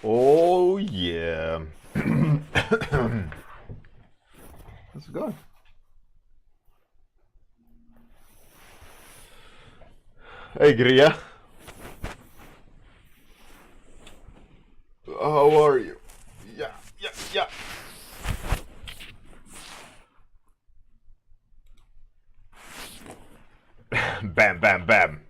Oh yeah. How's it going? Hey Gria. How are you? Yeah, yeah, yeah. Bam, bam, bam.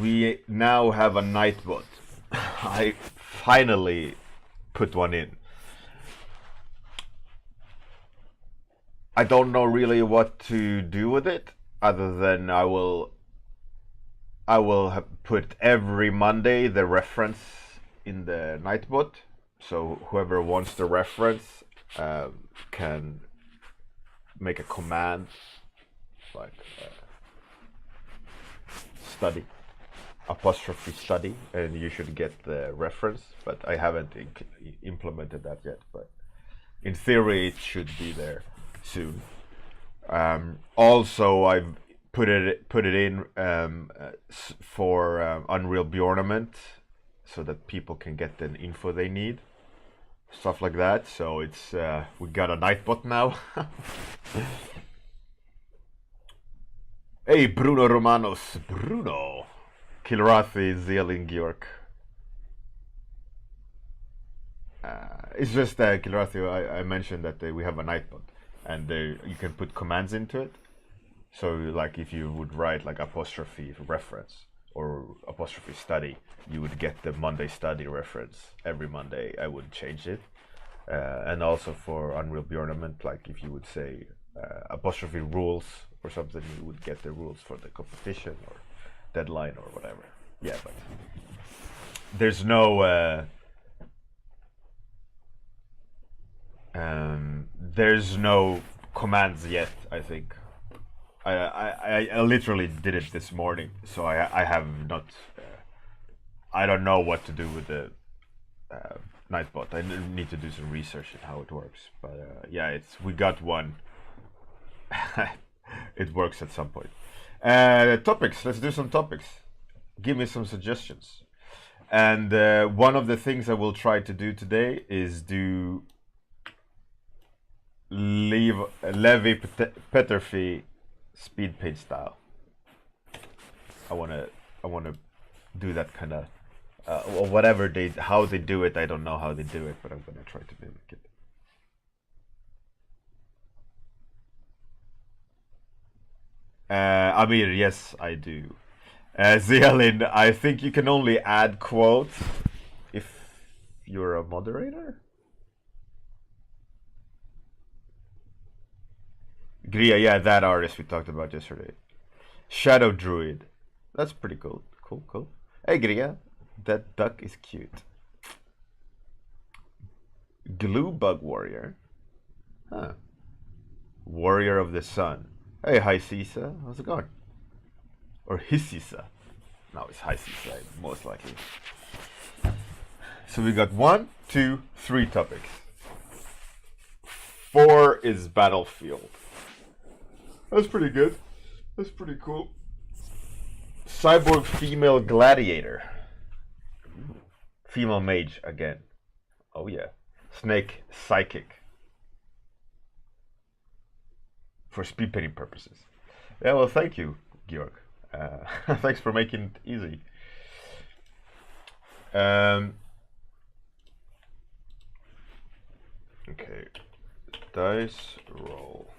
We now have a nightbot. I finally put one in. I don't know really what to do with it, other than I will put every Monday the reference in the nightbot, so whoever wants the reference can make a command like study apostrophe study, and you should get the reference. But I haven't implemented that yet. But in theory, it should be there soon. Also, I've put it in for Unreal Bjorn, so that people can get the info they need, stuff like that. So it's we got a nightbot now. Hey, Bruno Romanos, Bruno, Kilrathi, Zealing, Georg. It's just Kilrathi. I mentioned that we have a nightbot, and you can put commands into it. So, like, if you would write like apostrophe reference or apostrophe study, you would get the Monday study reference every Monday. I would change it, and also for Unreal Tournament, like if you would say apostrophe rules or something, you would get the rules for the competition or deadline or whatever. Yeah, but there's no commands yet. I think I literally did it this morning, so I have not. I don't know what to do with the Nightbot. I need to do some research on how it works. But yeah, we got one. It works at some point. Topics. Let's do some topics. Give me some suggestions. And one of the things I will try to do today is do Levi Peterfy speed paint style. I wanna do that kind of or whatever how they do it. I don't know how they do it, but I'm gonna try to mimic it. Amir, yes, I do. Zealin, I think you can only add quotes if you're a moderator. Gria, yeah, that artist we talked about yesterday. Shadow Druid. That's pretty cool. Cool. Hey, Gria, that duck is cute. Glue Bug Warrior. Huh. Warrior of the Sun. Hey, hi, Sisa. How's it going? Or Hissisa. No, it's hi, Sisa, most likely. So we got 1, 2, 3 topics. 4 is Battlefield. That's pretty good. That's pretty cool. Cyborg female gladiator. Female mage again. Oh yeah. Snake psychic. For speed painting purposes. Yeah, well, thank you, Georg. Thanks for making it easy. Okay. Dice roll.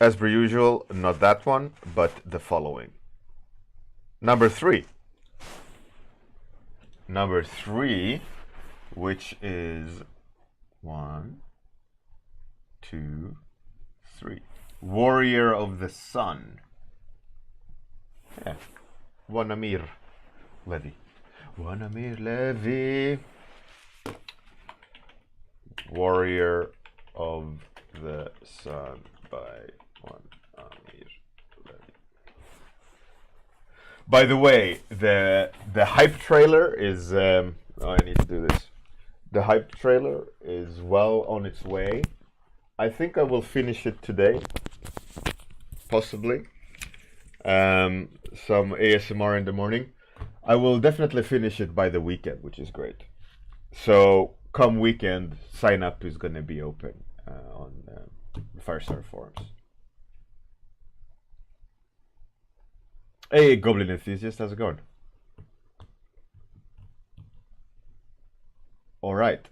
As per usual, not that one, but the following. Number 3. Number 3, which is 1, 2, 3. Warrior of the Sun. Yeah. Warmup Levy. Warmup Levy. Warrior of the Sun by Warmup Levy. By the way, the hype trailer is I need to do this. The hype trailer is well on its way. I think I will finish it today. possibly. Some ASMR in the morning. I will definitely finish it by the weekend, which is great. So come weekend, sign up is going to be open on Firestarter forums. Hey, Goblin Enthusiast, how's it going? All right.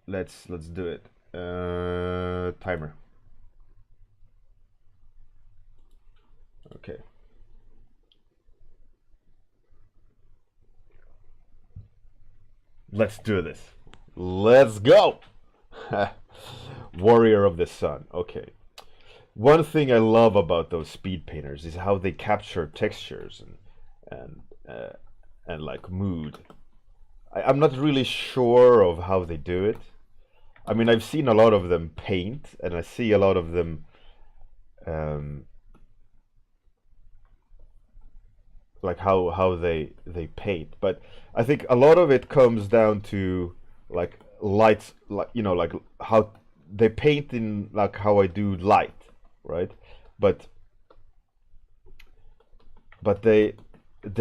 Let's do it. Timer. Okay. Let's do this. Let's go. Warrior of the Sun. Okay. One thing I love about those speed painters is how they capture textures and like mood. I'm not really sure of how they do it. I mean, I've seen a lot of them paint, and I see a lot of them like how they paint. But I think a lot of it comes down to like lights, like like how they paint in like how I do light, right? But they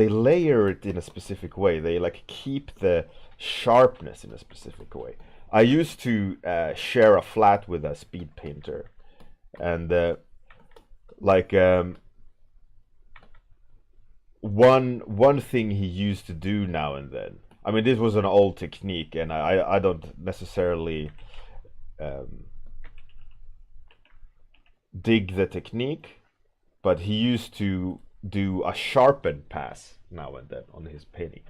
layer it in a specific way. They like keep the sharpness in a specific way. I used to share a flat with a speed painter, and one thing he used to do now and then. I mean, this was an old technique, and I don't necessarily dig the technique, but he used to do a sharpen pass now and then on his painting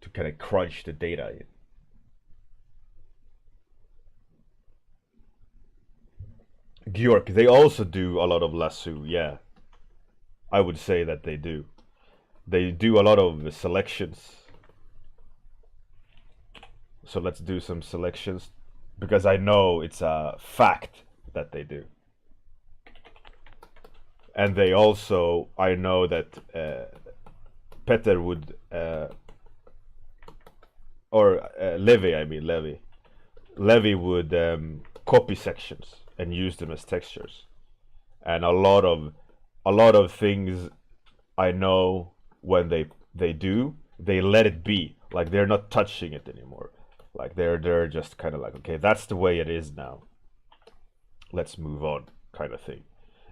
to kind of crunch the data in. Bjork, they also do a lot of lasso, yeah. I would say that they do. They do a lot of selections. So let's do some selections, because I know it's a fact that they do. And they also, I know that Peter would, Levi would copy sections and use them as textures. And a lot of things I know when they do, they let it be. Like, they're not touching it anymore. Like, they're just kind of like, okay, that's the way it is now. Let's move on, kind of thing.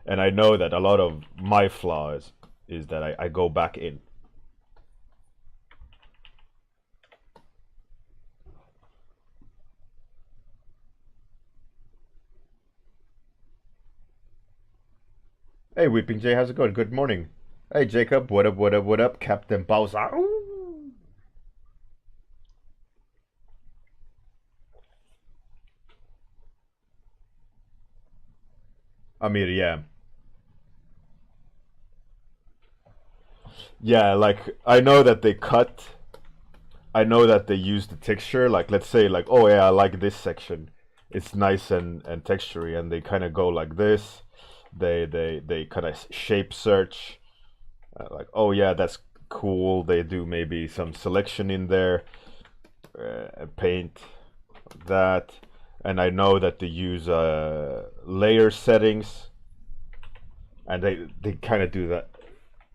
And I know that a lot of my flaws is that I go back in. Hey, Weeping Jay, how's it going? Good morning. Hey, Jacob, what up, what up, what up? Captain Bowser. Amir, yeah. Yeah, like, I know that they cut. I know that they use the texture. Like, let's say, like, oh yeah, I like this section. It's nice and textury, and they kind of go like this. They kind of shape search. Like, oh yeah, that's cool. They do maybe some selection in there, paint that, and I know that they use layer settings, and they kind of do that.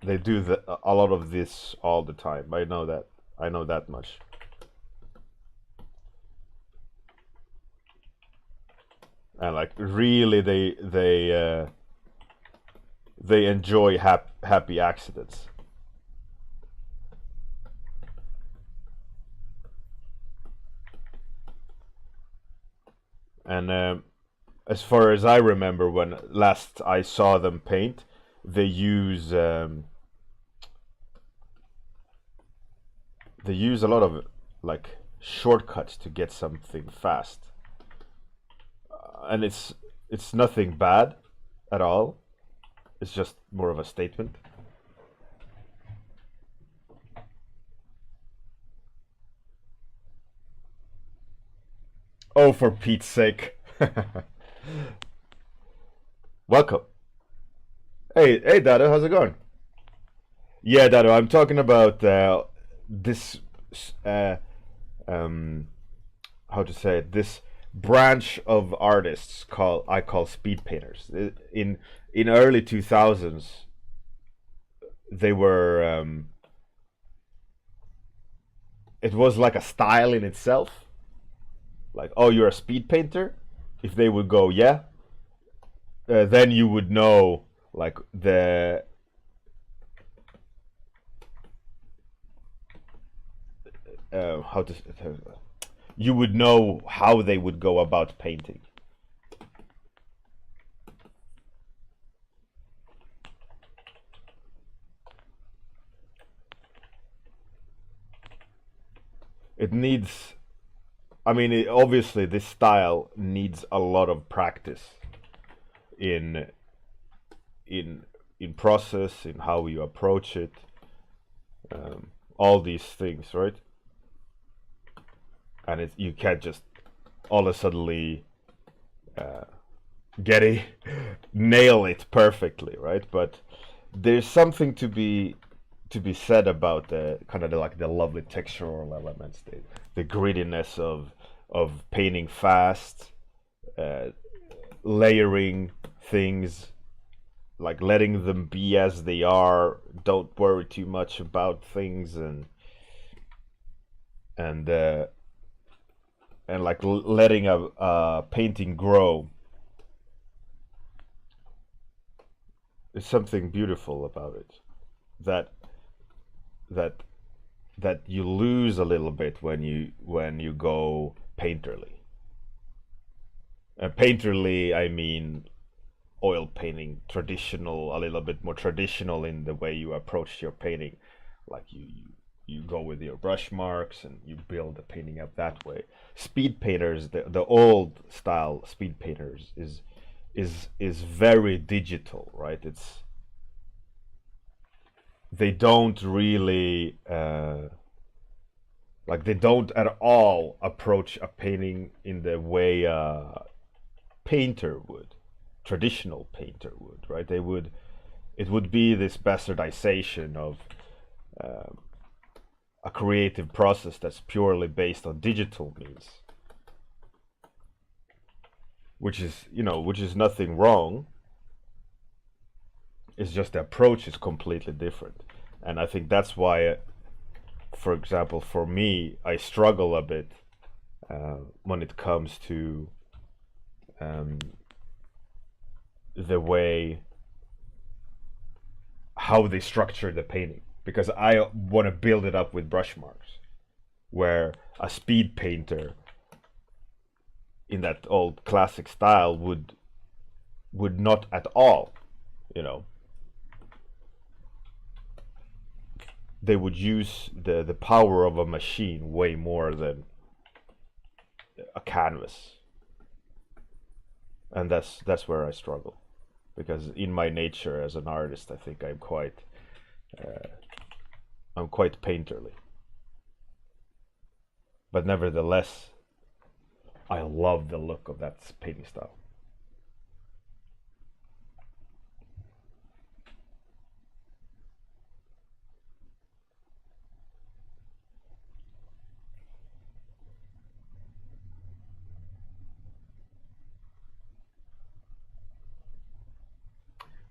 They do a lot of this all the time. I know that. I know that much. And like, really, they enjoy happy accidents. And as far as I remember, when last I saw them paint, they use a lot of like shortcuts to get something fast, and it's nothing bad at all. It's just more of a statement. Oh, for Pete's sake. Welcome. Hey, Dado, how's it going? Yeah, Dado, I'm talking about this, how to say it, branch of artists I call speed painters. In early 2000s, they were it was like a style in itself. Like, oh, you're a speed painter. If they would go, yeah, then you would know like how to you would know how they would go about painting. It needs, I mean, obviously this style needs a lot of practice in in process, in how you approach it, all these things, right? And you can't just all of a sudden get it, nail it perfectly, right? But there's something to be said about the kind of like the lovely textural elements, the grittiness of painting fast, layering things, like letting them be as they are. Don't worry too much about things, and like letting a painting grow. There's something beautiful about it that you lose a little bit when you go painterly. And painterly, I mean oil painting, traditional, a little bit more traditional in the way you approach your painting. Like you go with your brush marks and you build the painting up that way. Speed painters, the old style speed painters is very digital, right? They don't really like they don't at all approach a painting in the way a painter would, traditional painter would, right? It would be this bastardization of a creative process that's purely based on digital means, which is nothing wrong. It's just the approach is completely different. And I think that's why, for example, for me, I struggle a bit when it comes to the way how they structure the painting, because I want to build it up with brush marks, where a speed painter in that old classic style would not at all, they would use the power of a machine way more than a canvas. And that's where I struggle, because in my nature as an artist, I think I'm quite painterly. But nevertheless, I love the look of that painting style.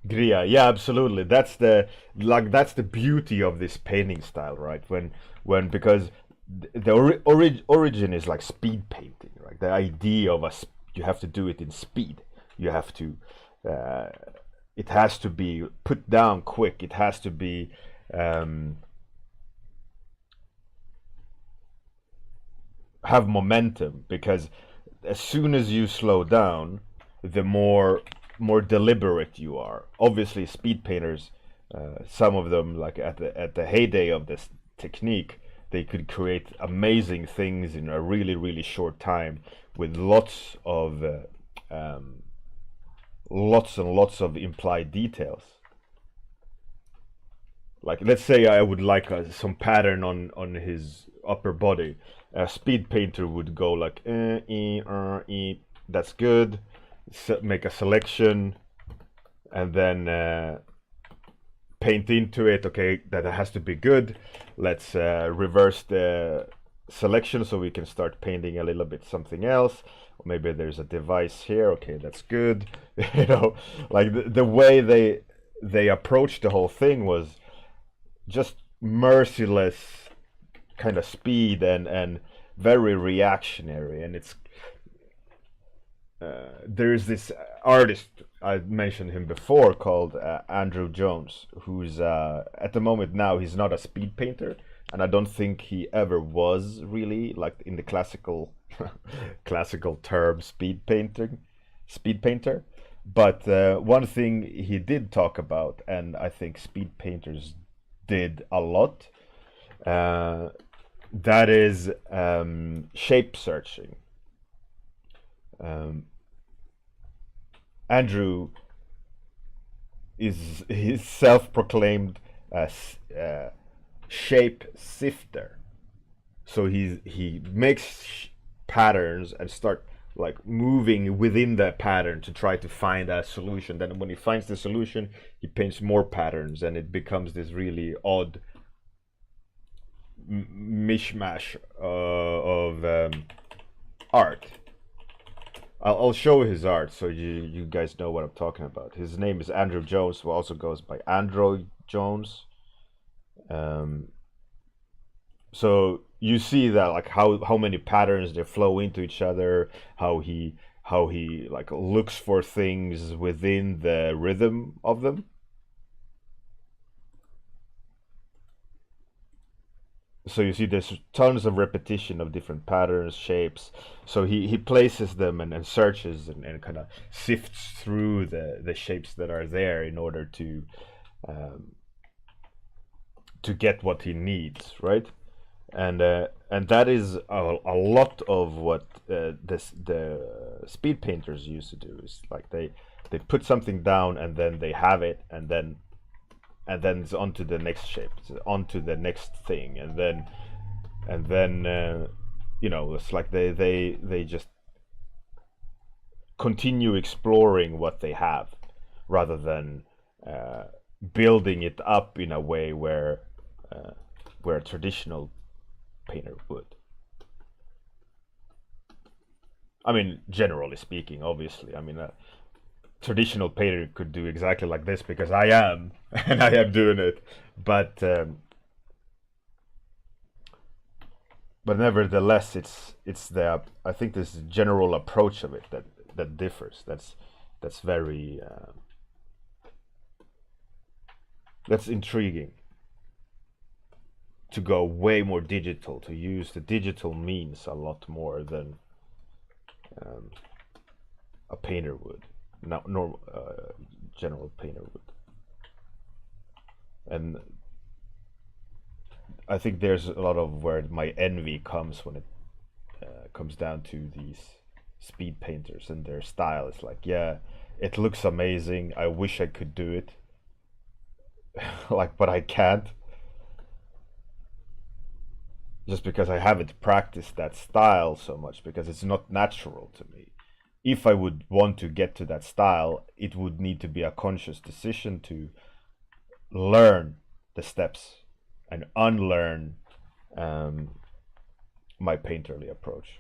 Gria, yeah, absolutely. That's the beauty of this painting style, right? Because the origin is like speed painting, right? The idea of you have to do it in speed. You have to, it has to be put down quick. It has to be have momentum, because as soon as you slow down, the more deliberate you are. Obviously, speed painters, some of them, like at the heyday of this technique, they could create amazing things in a really, really short time with lots and lots of implied details. Like, let's say I would like some pattern on his upper body. A speed painter would go like, that's good. Make a selection, and then paint into it. Okay, that has to be good. Let's reverse the selection, so we can start painting a little bit something else. Or maybe there's a device here. Okay, that's good. You know, like the way they approached the whole thing was just merciless kind of speed and very reactionary. And it's there's this artist, I mentioned him before, called Andrew Jones, who's at the moment now he's not a speed painter, and I don't think he ever was really, like in the classical classical term, speed painter. But one thing he did talk about, and I think speed painters did a lot, that is shape searching. Um, Andrew is his self-proclaimed shape sifter. So he makes patterns and start like moving within that pattern to try to find a solution. Then when he finds the solution, he paints more patterns, and it becomes this really odd mishmash of art. I'll show his art so you guys know what I'm talking about. His name is Andrew Jones, who also goes by Andrew Jones. So you see that, like how many patterns they flow into each other, how he like looks for things within the rhythm of them. So you see there's tons of repetition of different patterns, shapes. So he places them and searches and kind of sifts through the shapes that are there in order to get what he needs, right? And that is a lot of what the speed painters used to do. Is like they put something down and then they have it, and then it's on to the next shape, it's on to the next thing, and then you know, it's like they just continue exploring what they have rather than building it up in a way where a traditional painter would. I mean, generally speaking, obviously. I mean, traditional painter could do exactly like this because I am, and I am doing it. But nevertheless, it's the, I think this general approach of it that differs. That's very that's intriguing. To go way more digital, to use the digital means a lot more than a painter would. Normal general painter would. And I think there's a lot of where my envy comes when it comes down to these speed painters and their style. It's like, yeah, it looks amazing, I wish I could do it. Like, but I can't, just because I haven't practiced that style so much, because it's not natural to me. If I would want to get to that style, it would need to be a conscious decision to learn the steps and unlearn my painterly approach,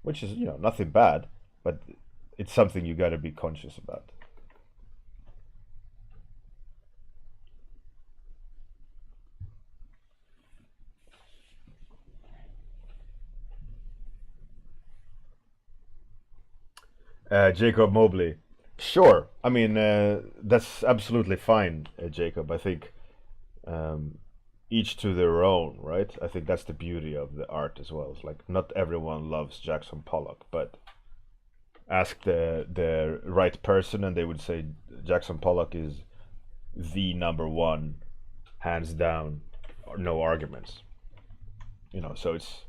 which is, you know, nothing bad, but it's something you got to be conscious about. Jacob Mobley. Sure. I mean, that's absolutely fine, Jacob. I think each to their own, right? I think that's the beauty of the art as well. It's like not everyone loves Jackson Pollock, but ask the right person and they would say Jackson Pollock is the number one, hands down, or no arguments. You know, so it's,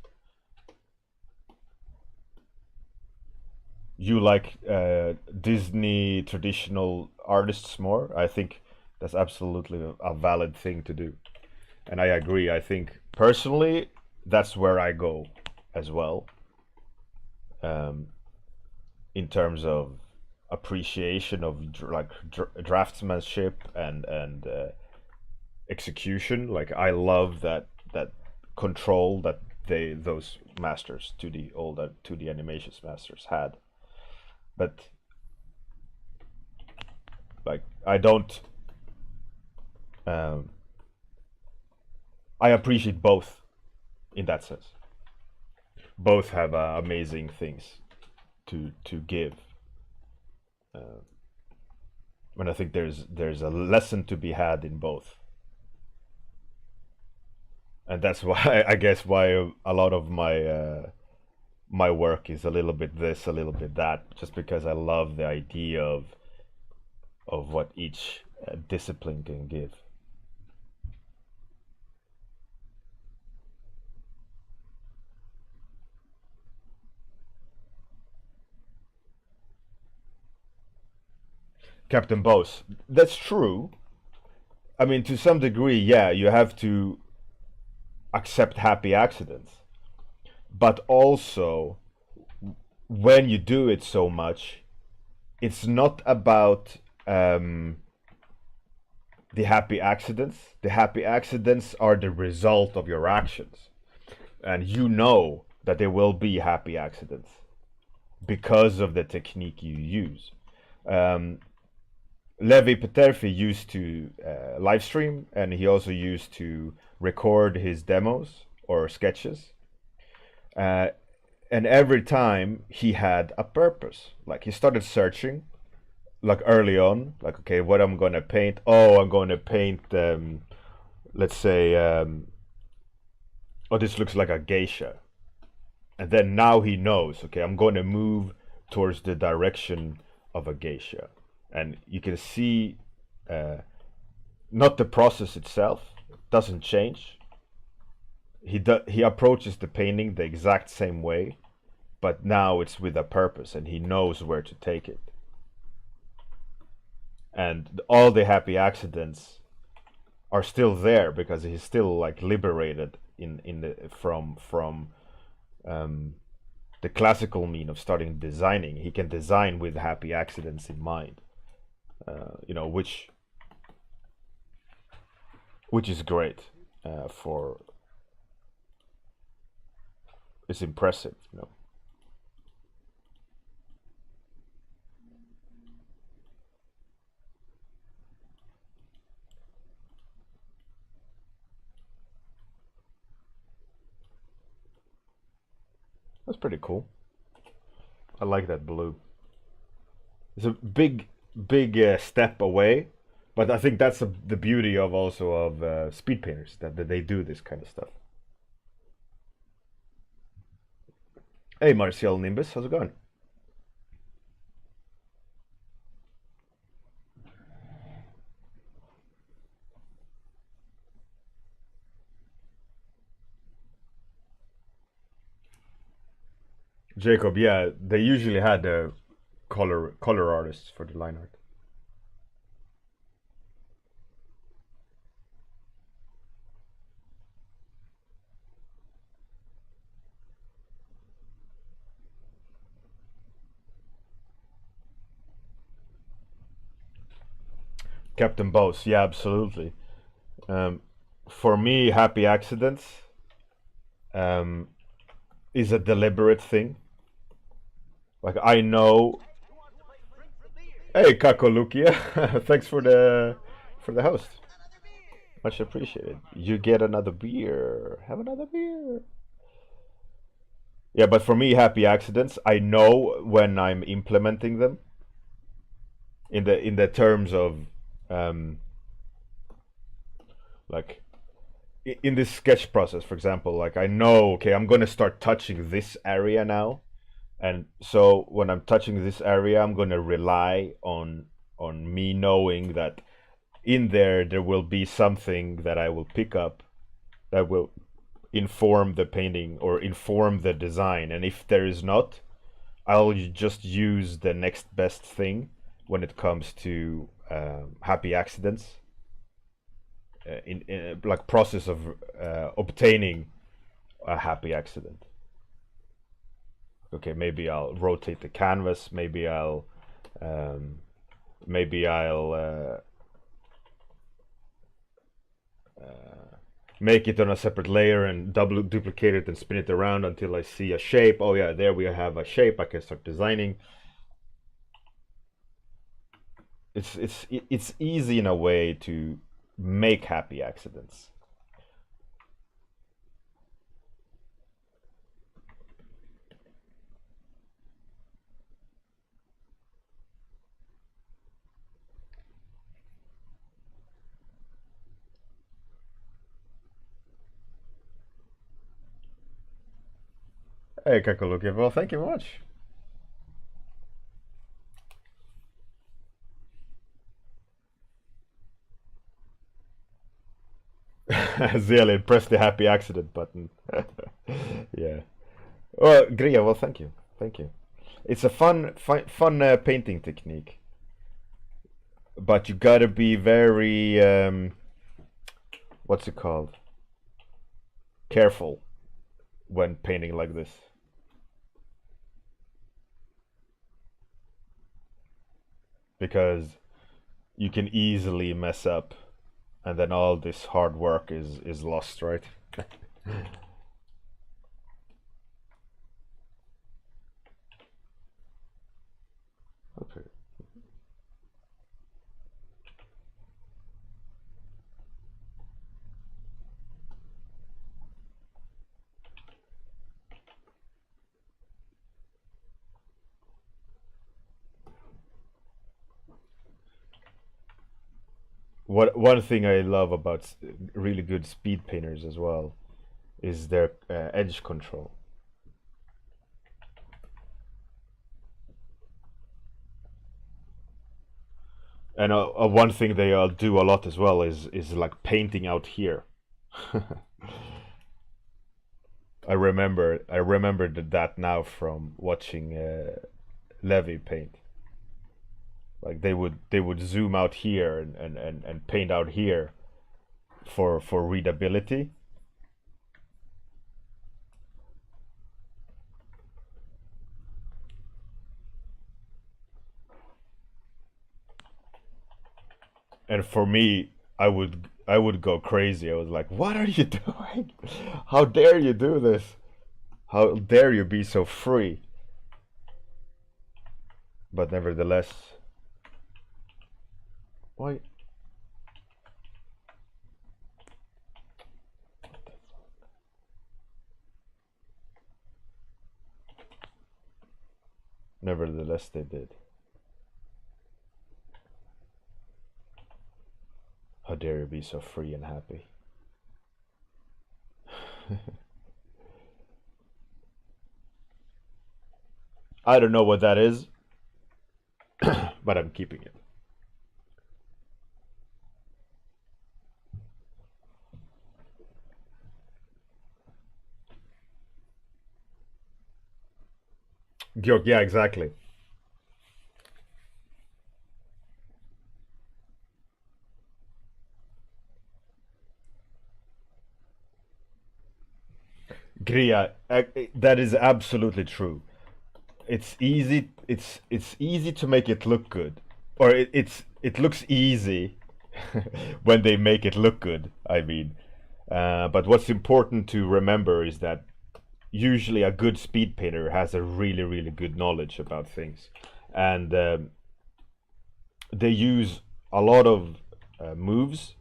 you like Disney traditional artists more. I think that's absolutely a valid thing to do, and I agree. I think personally that's where I go as well, in terms of appreciation of draftsmanship and execution. Like I love that control that those masters, 2D older 2D animations masters had. But like I don't. I appreciate both in that sense. Both have amazing things to give. And I think there's a lesson to be had in both. And that's why I guess why a lot of my work is a little bit this, a little bit that, just because I love the idea of what each discipline can give. Captain Bose, that's true. I mean, to some degree, yeah, you have to accept happy accidents, but also when you do it so much, it's not about the happy accidents. The happy accidents are the result of your actions, and you know that there will be happy accidents because of the technique you use. Levi Peterfy used to live stream, and he also used to record his demos or sketches. And every time he had a purpose. Like he started searching, like early on, like, okay, what I'm gonna paint? Oh, I'm gonna paint, let's say, oh, this looks like a geisha. And then now he knows, okay, I'm gonna move towards the direction of a geisha. And you can see not the process itself doesn't change. He approaches the painting the exact same way, but now it's with a purpose, and he knows where to take it. And all the happy accidents are still there because he's still like liberated in the from the classical mean of starting designing. He can design with happy accidents in mind. You know, which is great. For it's impressive, you know. That's pretty cool. I like that blue. It's a big step away, but I think that's the beauty of also of speed painters, that they do this kind of stuff. Hey, Martial Nimbus, how's it going? Jacob, yeah, they usually had color artists for the line art. Captain Bose, yeah, absolutely. For me, happy accidents is a deliberate thing. Like I know. Hey, Kakolukia, thanks for the host. Much appreciated. You get another beer. Have another beer. Yeah, but for me, happy accidents, I know when I'm implementing them in the terms of like in this sketch process, for example, like I know, okay, I'm gonna start touching this area now, and so when I'm touching this area, I'm gonna rely on me knowing that in there will be something that I will pick up that will inform the painting or inform the design, and if there is not, I'll just use the next best thing when it comes to happy accidents. In like process of obtaining a happy accident. Okay, maybe I'll rotate the canvas. Maybe I'll make it on a separate layer and double duplicate it and spin it around until I see a shape. Oh yeah, there we have a shape. I can start designing. It's easy in a way to make happy accidents. Hey, Kakuluki. Well, thank you very much. Zelin, press the happy accident button. Yeah. Well, Gria, well, thank you. Thank you. It's a fun painting technique. But you gotta be very, what's it called? Careful when painting like this. Because you can easily mess up, and then all this hard work is lost, right? Okay. One thing I love about really good speed painters as well is their edge control. And one thing they do a lot as well is like painting out here. I remembered that now from watching Levi paint. Like they would zoom out here and paint out here for readability. And for me, I would go crazy. I was like, "What are you doing? How dare you do this? How dare you be so free?" But nevertheless, why? Nevertheless, they did. How dare you be so free and happy? I don't know what that is, but I'm keeping it. Georg, yeah, exactly. Gria, that is absolutely true. It's easy to make it look good, or it looks easy when they make it look good. I mean, but what's important to remember is that usually a good speed painter has a really good knowledge about things, and they use a lot of moves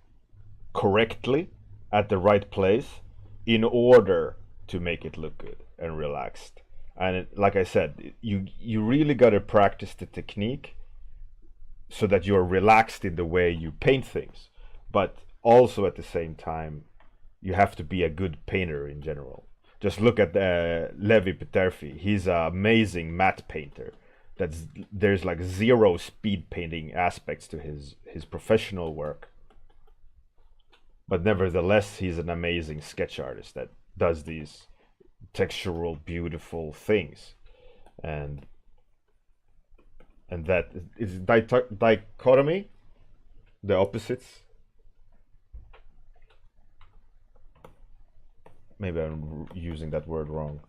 correctly at the right place in order to make it look good and relaxed. And like I said, you really got to practice the technique so that you're relaxed in the way you paint things, but also at the same time you have to be a good painter in general. Just look at Levi Peterfy. He's an amazing matte painter. There's like zero speed painting aspects to his professional work, but nevertheless he's an amazing sketch artist that does these textural beautiful things. And that is dichotomy, the opposites. Maybe I'm using that word wrong.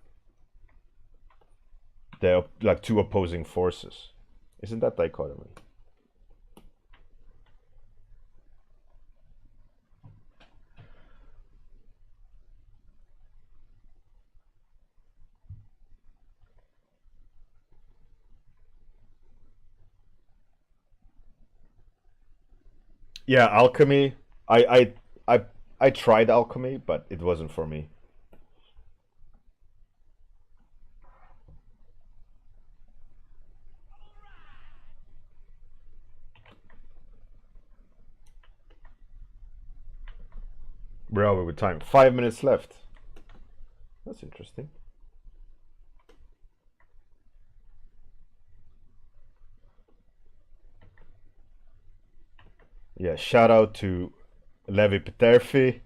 They're like two opposing forces. Isn't that dichotomy? Yeah, alchemy. I tried alchemy, but it wasn't for me. We're over with time. 5 minutes left. That's interesting. Yeah, shout out to Levi Peterfy.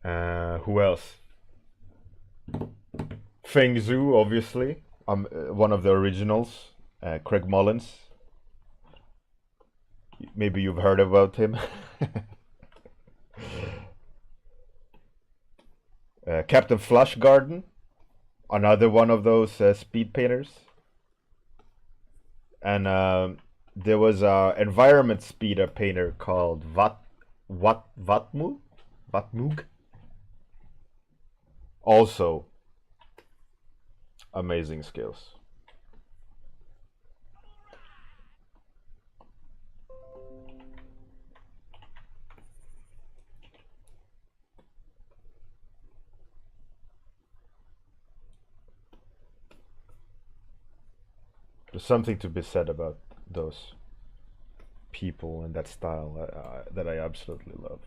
Who else? Feng Zhu, obviously. One of the originals. Craig Mullins. Maybe you've heard about him. Captain Flush Garden, another one of those speed painters. And there was an environment speeder painter called Vatmug. Also, amazing skills. There's something to be said about those people and that style that I absolutely love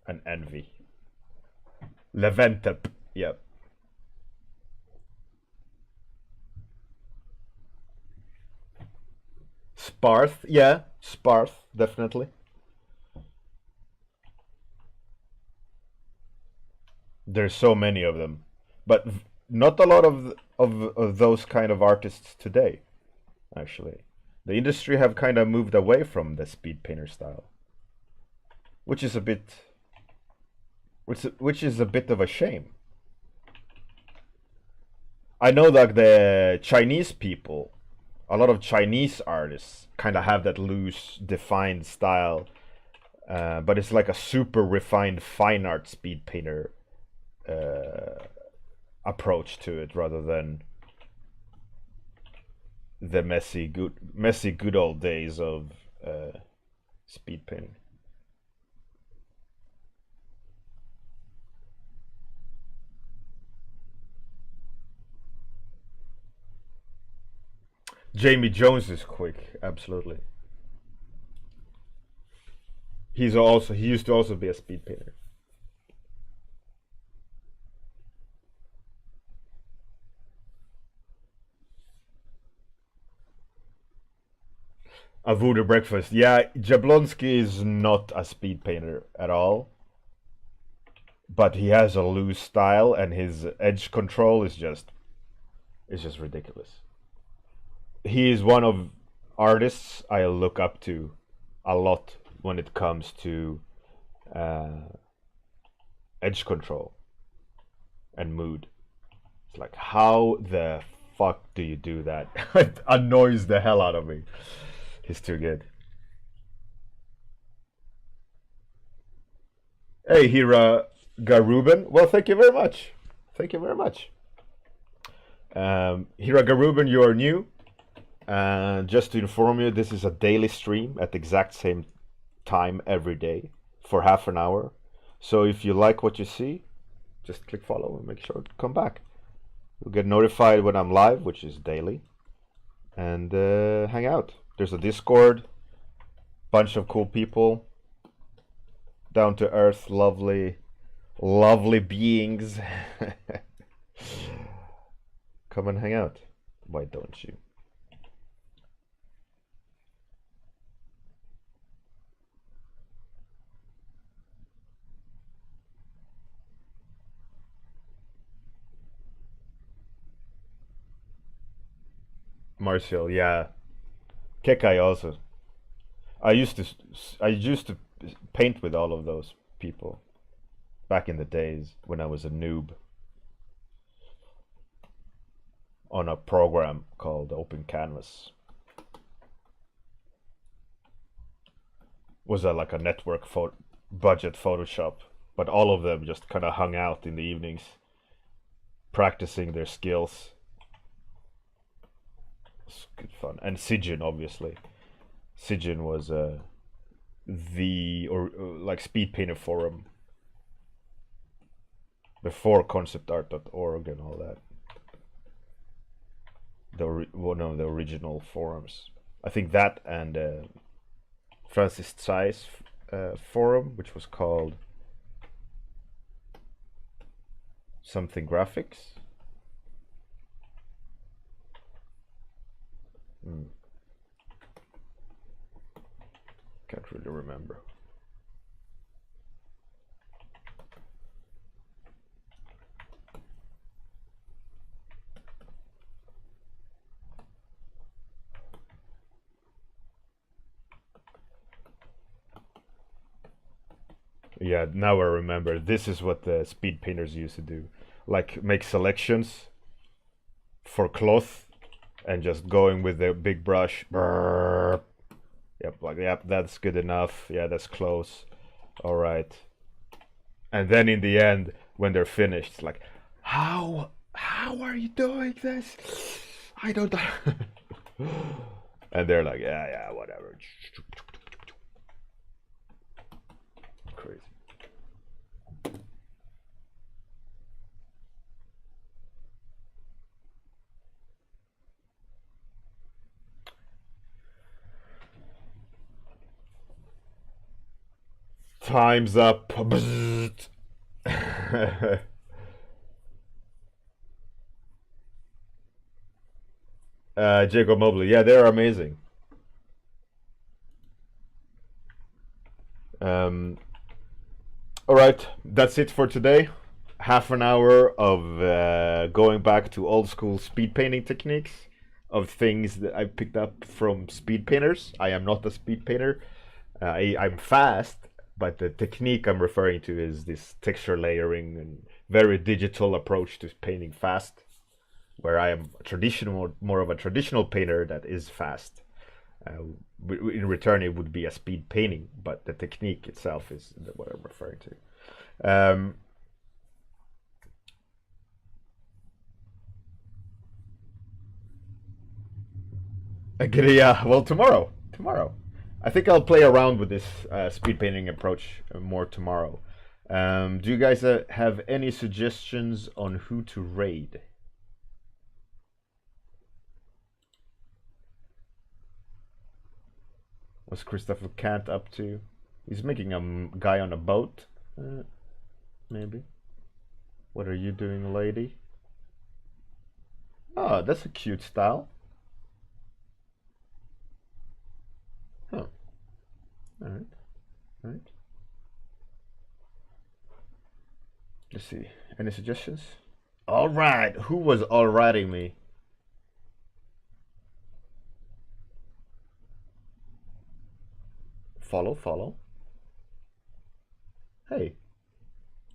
and envy. Leventep, yep. Sparth, yeah, Sparth, definitely. There's so many of them, but not a lot of those kind of artists today. Actually, the industry have kind of moved away from the speed painter style, which is a bit, which is a bit of a shame. I know that the Chinese people, a lot of Chinese artists, kind of have that loose, defined style, but it's like a super refined fine art speed painter approach to it, rather than the messy good old days of speed painting. Jamie Jones is quick, absolutely. He used to also be a speed painter. A voodoo breakfast. Yeah, Jablonski is not a speed painter at all, but he has a loose style, and his edge control is just ridiculous. He is one of artists I look up to a lot when it comes to uh, edge control and mood. It's like, how the fuck do you do that? It annoys the hell out of me. He's too good. Hey, Hira Garuben. Well, thank you very much. Thank you very much. Hira Garuben, you are new. Just to inform you, this is a daily stream at the exact same time every day for half an hour. So if you like what you see, just click follow and make sure to come back. You'll get notified when I'm live, which is daily, and hang out. There's a Discord, bunch of cool people, down to earth, lovely beings. Come and hang out. Why don't you? Martial, yeah. Kekai also. I used to paint with all of those people back in the days when I was a noob on a program called Open Canvas. Was like a network budget Photoshop, but all of them just kind of hung out in the evenings, practicing their skills. It's good fun. And Sijin, obviously. Sijin was the like speed painter forum before conceptart.org and all that. One of the original forums. I think that and Francis Tsai's forum, which was called something graphics. Can't really remember. Yeah, now I remember. This is what the speed painters used to do. Like make selections for cloth and just going with the big brush. Brrr. Yep, like, yep, that's good enough. Yeah, that's close. All right. And then in the end, when they're finished, it's like, how are you doing this? I don't know. And they're like, yeah, whatever. Crazy. Time's up. Jacob Mobley. Yeah, they're amazing. All right, that's it for today. Half an hour of going back to old school speed painting techniques of things that I picked up from speed painters. I am not a speed painter. I'm fast, but the technique I'm referring to is this texture layering and very digital approach to painting fast, where I am more of a traditional painter that is fast. In return, it would be a speed painting, but the technique itself is what I'm referring to. Yeah, well, tomorrow. I think I'll play around with this speed painting approach more tomorrow. Do you guys have any suggestions on who to raid? What's Christopher Kant up to? He's making a guy on a boat, maybe. What are you doing, lady? Oh, that's a cute style. Huh. All right. Let's see. Any suggestions? All right. Who was alrighting me? Follow. Hey.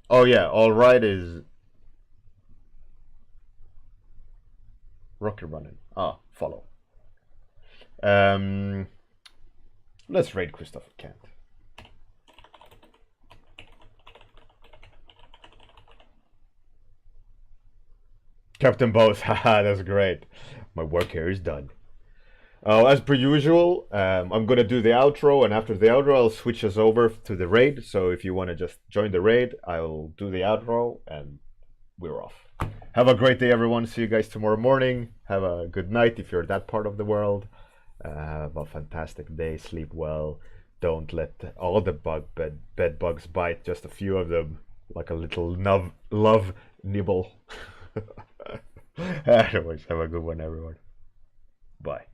Oh yeah, all right is Rocket Running. Ah, follow. Let's raid Christopher Kent. Captain Bose, haha, that's great. My work here is done. As per usual, I'm gonna do the outro, and after the outro, I'll switch us over to the raid. So if you want to just join the raid, I'll do the outro, and we're off. Have a great day, everyone. See you guys tomorrow morning. Have a good night if you're that part of the world. Have a fantastic day. Sleep well. Don't let all the bed bugs bite. Just a few of them, like a little love nibble. Anyways, have a good one, everyone. Bye.